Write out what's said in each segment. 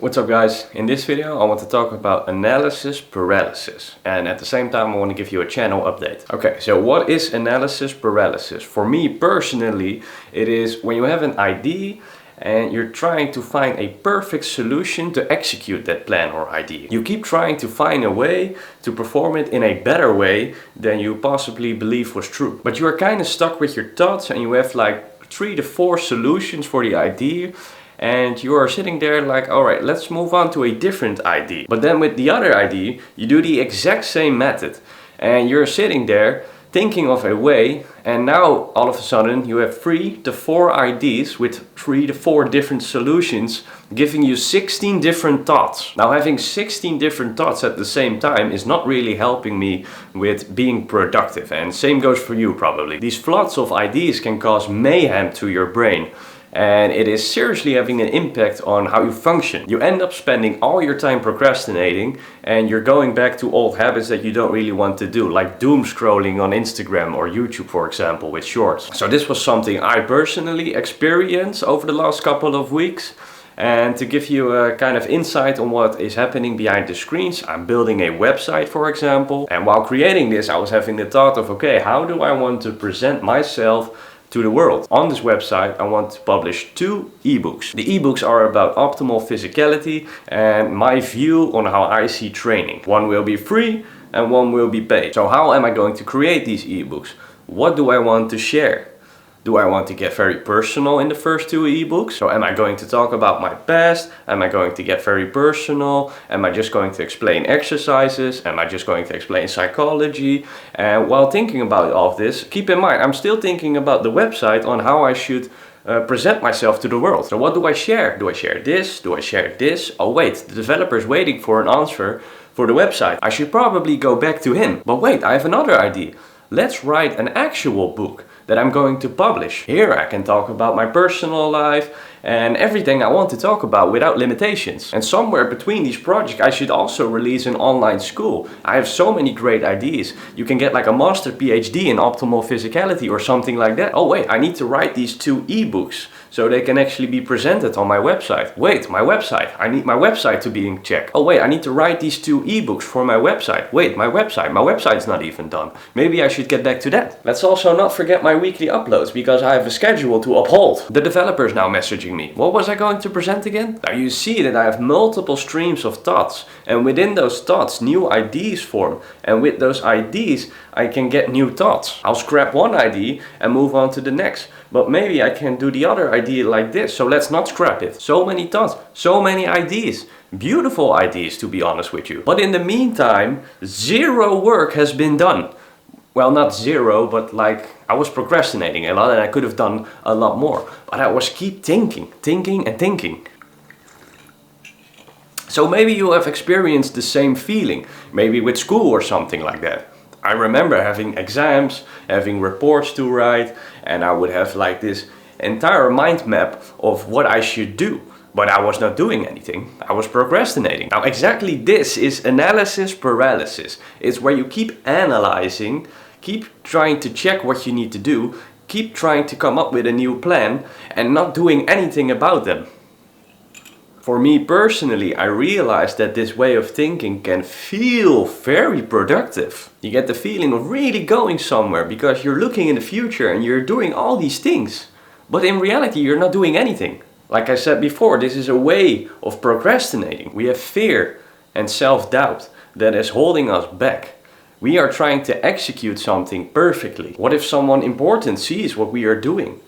What's up guys, in this video I want to talk about analysis paralysis, and at the same time I want to give you a channel update. Okay, so what is analysis paralysis? For me personally, it is when you have an idea and you're trying to find a perfect solution to execute that plan or idea. You keep trying to find a way to perform it in a better way than you possibly believe was true. But you are kind of stuck with your thoughts and you have like 3 to 4 solutions for the idea. And you are sitting there like, alright, let's move on to a different idea. But then with the other idea, you do the exact same method. And you're sitting there thinking of a way, and now all of a sudden you have 3 to 4 ideas with 3 to 4 different solutions, giving you 16 different thoughts. Now having 16 different thoughts at the same time is not really helping me with being productive. And same goes for you probably. These floods of ideas can cause mayhem to your brain. And it is seriously having an impact on how you function. You end up spending all your time procrastinating and you're going back to old habits that you don't really want to do, like doom scrolling on Instagram or YouTube, for example, with shorts. So this was something I personally experienced over the last couple of weeks. And to give you a kind of insight on what is happening behind the screens, I'm building a website, for example. And while creating this, I was having the thought of, okay, how do I want to present myself to the world? On this website I want to publish 2 ebooks. The ebooks are about optimal physicality and my view on how I see training. One will be free and one will be paid. So how am I going to create these ebooks? What do I want to share? Do I want to get very personal in the first 2 ebooks? So am I going to talk about my past? Am I going to get very personal? Am I just going to explain exercises? Am I just going to explain psychology? And while thinking about all of this, keep in mind, I'm still thinking about the website on how I should present myself to the world. So what do I share? Do I share this? Do I share this? Oh wait, the developer is waiting for an answer for the website. I should probably go back to him. But wait, I have another idea. Let's write an actual book that I'm going to publish. Here I can talk about my personal life and everything I want to talk about without limitations. And somewhere between these projects I should also release an online school. I have so many great ideas. You can get like a master PhD in optimal physicality or something like that. Oh wait, I need to write these 2 ebooks so they can actually be presented on my website. Wait, my website. I need my website to be in check. Oh wait, I need to write these 2 ebooks for my website. Wait, my website's not even done. Maybe I should get back to that. Let's also not forget my weekly uploads, because I have a schedule to uphold. The developer is now messaging me. What was I going to present again? Now you see that I have multiple streams of thoughts, and within those thoughts new ideas form, and with those ideas I can get new thoughts. I'll scrap one idea and move on to the next, but maybe I can do the other idea like this, so let's not scrap it. So many thoughts, so many ideas. Beautiful ideas, to be honest with you. But in the meantime, 0 work has been done. Well, not 0, but like I was procrastinating a lot and I could have done a lot more. But I was keep thinking and thinking. So maybe you have experienced the same feeling, maybe with school or something like that. I remember having exams, having reports to write, and I would have like this entire mind map of what I should do. But I was not doing anything. I was procrastinating. Now exactly this is analysis paralysis. It's where you keep analyzing, keep trying to check what you need to do, keep trying to come up with a new plan and not doing anything about them. For me personally, I realized that this way of thinking can feel very productive. You get the feeling of really going somewhere because you're looking in the future and you're doing all these things. But in reality, you're not doing anything. Like I said before, this is a way of procrastinating. We have fear and self-doubt that is holding us back. We are trying to execute something perfectly. What if someone important sees what we are doing?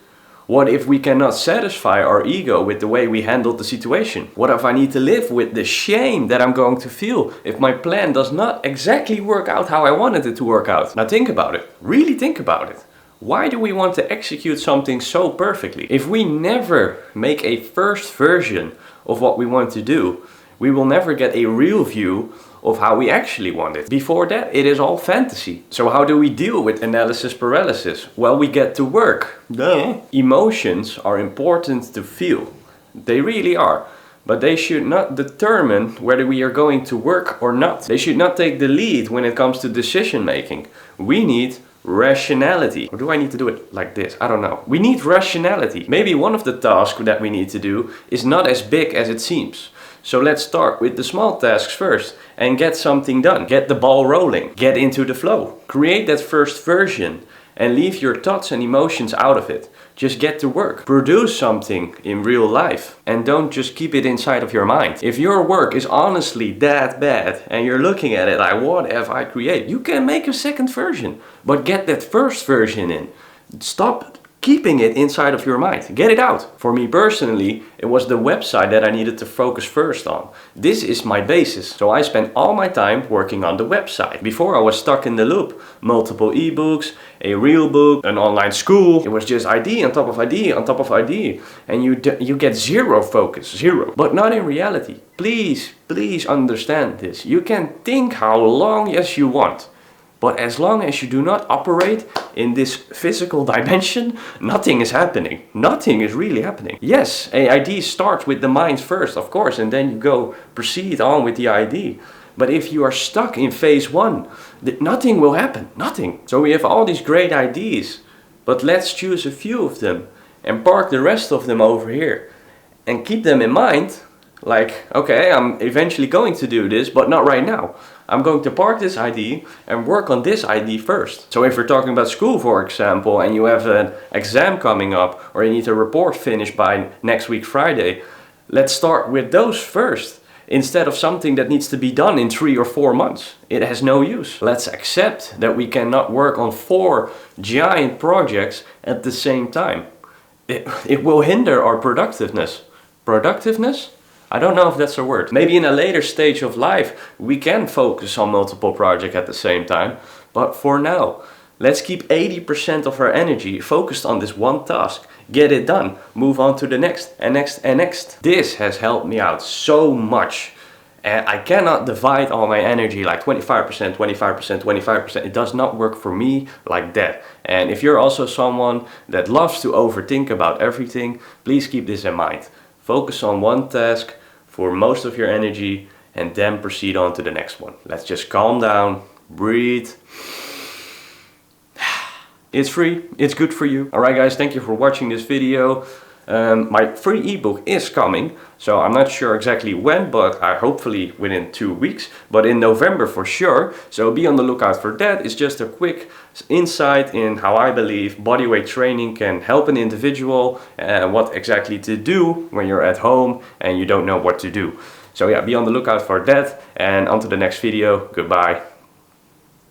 What if we cannot satisfy our ego with the way we handled the situation? What if I need to live with the shame that I'm going to feel if my plan does not exactly work out how I wanted it to work out? Now think about it. Really think about it. Why do we want to execute something so perfectly? If we never make a first version of what we want to do, we will never get a real view of how we actually want it. Before that, it is all fantasy. So how do we deal with analysis paralysis? Well, we get to work. Duh. Emotions are important to feel. They really are. But they should not determine whether we are going to work or not. They should not take the lead when it comes to decision making. We need rationality. Or do I need to do it like this? I don't know. We need rationality. Maybe one of the tasks that we need to do is not as big as it seems. So let's start with the small tasks first and get something done. Get the ball rolling. Get into the flow. Create that first version and leave your thoughts and emotions out of it. Just get to work. Produce something in real life and don't just keep it inside of your mind. If your work is honestly that bad and you're looking at it like, what have I created? You can make a second version, but get that first version in. Stop keeping it inside of your mind. Get it out. For me personally, it was the website that I needed to focus first on. This is my basis. So I spent all my time working on the website. Before I was stuck in the loop. Multiple ebooks, a real book, an online school. It was just idea on top of idea on top of idea. And you get zero focus, zero. But not in reality. Please, please understand this. You can think how long as you want. But as long as you do not operate in this physical dimension, nothing is happening. Nothing is really happening. Yes, an idea starts with the mind first, of course, and then you proceed on with the idea. But if you are stuck in phase one, nothing will happen. Nothing. So we have all these great ideas, but let's choose a few of them and park the rest of them over here and keep them in mind. Like, okay, I'm eventually going to do this, but not right now. I'm going to park this idea and work on this idea first. So if we're talking about school, for example, and you have an exam coming up, or you need a report finished by next week Friday, let's start with those first, instead of something that needs to be done in 3 or 4 months. It has no use. Let's accept that we cannot work on 4 giant projects at the same time. It will hinder our productiveness. Productiveness? I don't know if that's a word. Maybe in a later stage of life, we can focus on multiple projects at the same time. But for now, let's keep 80% of our energy focused on this one task. Get it done. Move on to the next and next and next. This has helped me out so much. And I cannot divide all my energy like 25%, 25%, 25%. It does not work for me like that. And if you're also someone that loves to overthink about everything, please keep this in mind. Focus on one task for most of your energy and then proceed on to the next one. Let's just calm down, breathe. It's free, it's good for you. Alright guys, thank you for watching this video. My free ebook is coming, so I'm not sure exactly when, but hopefully within 2 weeks, but in November for sure. So be on the lookout for that. It's just a quick insight in how I believe bodyweight training can help an individual and what exactly to do when you're at home and you don't know what to do. So yeah, be on the lookout for that, and on to the next video. Goodbye.